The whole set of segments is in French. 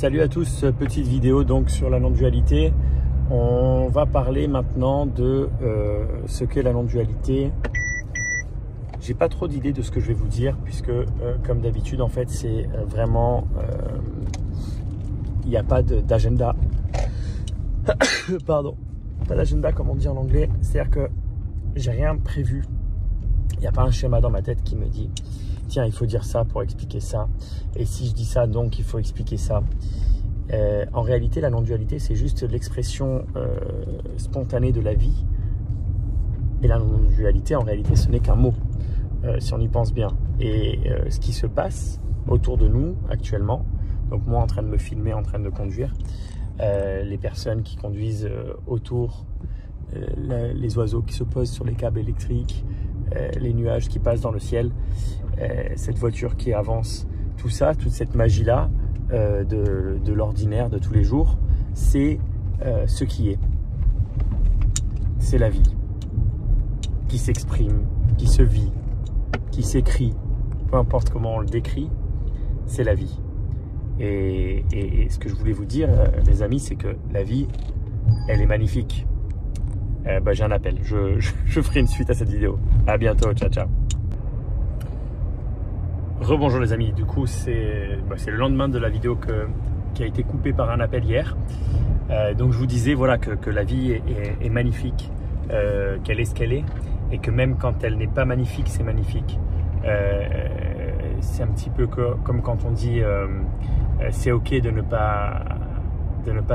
Salut à tous, petite vidéo donc sur la non-dualité. On va parler maintenant de ce qu'est la non-dualité. J'ai pas trop d'idées de ce que je vais vous dire puisque comme d'habitude en fait c'est vraiment il n'y a pas d'agenda. Pardon, pas d'agenda comme on dit en anglais, c'est-à-dire que j'ai rien prévu. Il n'y a pas un schéma dans ma tête qui me dit tiens, il faut dire ça pour expliquer ça. Et si je dis ça, donc il faut expliquer ça. En réalité, la non-dualité, c'est juste l'expression spontanée de la vie. Et la non-dualité, en réalité, ce n'est qu'un mot, si on y pense bien. Et ce qui se passe autour de nous actuellement, donc moi en train de me filmer, en train de conduire, les personnes qui conduisent autour, les oiseaux qui se posent sur les câbles électriques, les nuages qui passent dans le ciel, cette voiture qui avance, tout ça, toute cette magie-là de l'ordinaire de tous les jours, c'est ce qui est. C'est la vie qui s'exprime, qui se vit, qui s'écrit, peu importe comment on le décrit, c'est la vie. Et ce que je voulais vous dire, les amis, c'est que la vie, elle est magnifique. J'ai un appel, je ferai une suite à cette vidéo. À bientôt, ciao ciao. Rebonjour les amis, du coup c'est le lendemain de la vidéo qui a été coupée par un appel hier. Donc je vous disais voilà que la vie est magnifique, qu'elle est ce qu'elle est, et que même quand elle n'est pas magnifique, c'est magnifique. C'est un petit peu comme quand on dit c'est ok de ne pas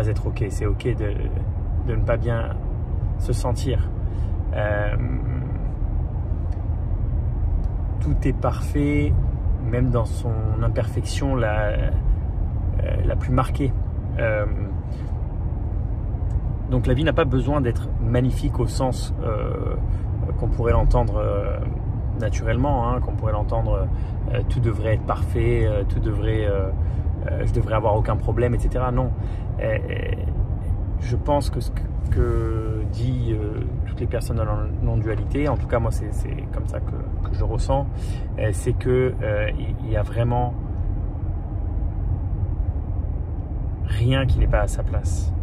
être ok, c'est ok de ne pas bien se sentir. Tout est parfait, même dans son imperfection la plus marquée. Donc la vie n'a pas besoin d'être magnifique au sens qu'on pourrait l'entendre naturellement, hein, qu'on pourrait l'entendre tout devrait être parfait, je devrais avoir aucun problème, etc. Non. Je pense que ce que dit toutes les personnes dans la non-dualité, en tout cas moi c'est comme ça que je ressens, c'est que il y a vraiment rien qui n'est pas à sa place.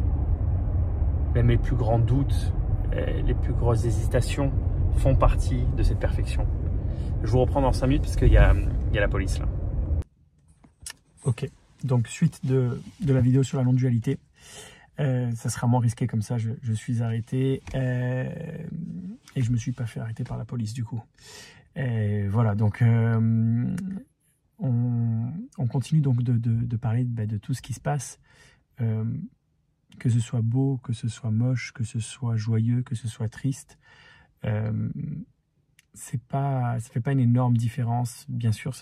Même les plus grands doutes, les plus grosses hésitations font partie de cette perfection. Je vous reprends dans 5 minutes parce qu'il y a la police là. Ok, donc suite de la vidéo sur la non-dualité. Ça sera moins risqué comme ça, je suis arrêté et je me suis pas fait arrêter par la police du coup. Voilà, donc on continue donc de parler de tout ce qui se passe, que ce soit beau, que ce soit moche, que ce soit joyeux, que ce soit triste. Ça fait pas une énorme différence, bien sûr.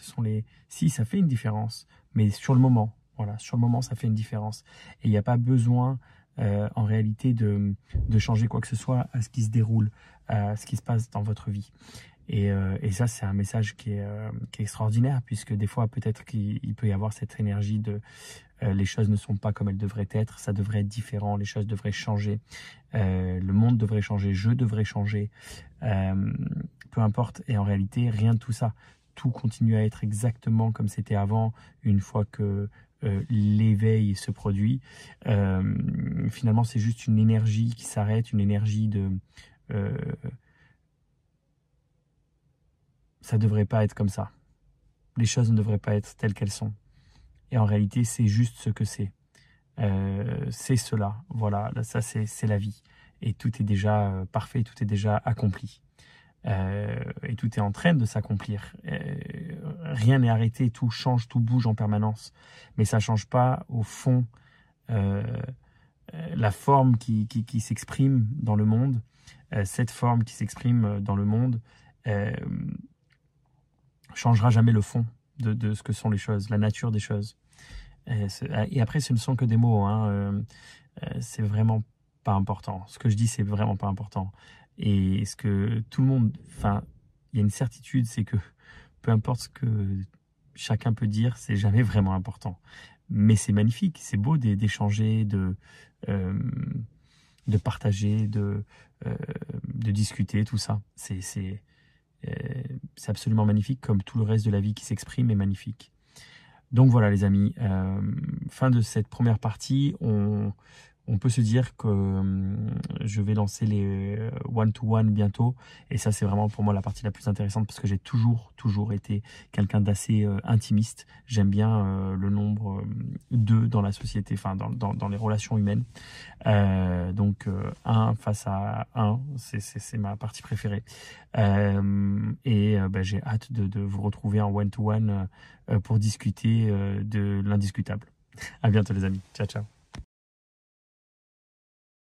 Si, ça fait une différence, mais sur le moment. Voilà, sur le moment, ça fait une différence. Et il n'y a pas besoin, en réalité, de changer quoi que ce soit à ce qui se déroule, à ce qui se passe dans votre vie. Et ça, c'est un message qui est extraordinaire, puisque des fois, peut-être qu'il peut y avoir cette énergie de les choses ne sont pas comme elles devraient être, ça devrait être différent, les choses devraient changer, le monde devrait changer, je devrais changer, peu importe. Et en réalité, rien de tout ça. Tout continue à être exactement comme c'était avant, une fois que l'éveil se produit. Finalement, c'est juste une énergie qui s'arrête, une énergie de... ça ne devrait pas être comme ça. Les choses ne devraient pas être telles qu'elles sont. Et en réalité, c'est juste ce que c'est. C'est cela. Voilà, ça c'est la vie. Et tout est déjà parfait, tout est déjà accompli. Et tout est en train de s'accomplir. Rien n'est arrêté, tout change, tout bouge en permanence. Mais ça ne change pas au fond la forme qui s'exprime dans le monde. Cette forme qui s'exprime dans le monde changera jamais le fond de ce que sont les choses, la nature des choses. Et après, ce ne sont que des mots. Hein. C'est vraiment pas important. Ce que je dis, c'est vraiment pas important. Et ce que tout le monde... Enfin, il y a une certitude, c'est que peu importe ce que chacun peut dire, c'est jamais vraiment important. Mais c'est magnifique, c'est beau d'échanger, de partager, de discuter, tout ça. C'est absolument magnifique, comme tout le reste de la vie qui s'exprime est magnifique. Donc voilà les amis, fin de cette première partie. On peut se dire que je vais lancer les one-to-one bientôt. Et ça, c'est vraiment pour moi la partie la plus intéressante parce que j'ai toujours été quelqu'un d'assez intimiste. J'aime bien le nombre 2 dans la société, enfin dans les relations humaines. Donc 1 face à 1, c'est ma partie préférée. J'ai hâte de vous retrouver en one-to-one pour discuter de l'indiscutable. À bientôt les amis. Ciao, ciao.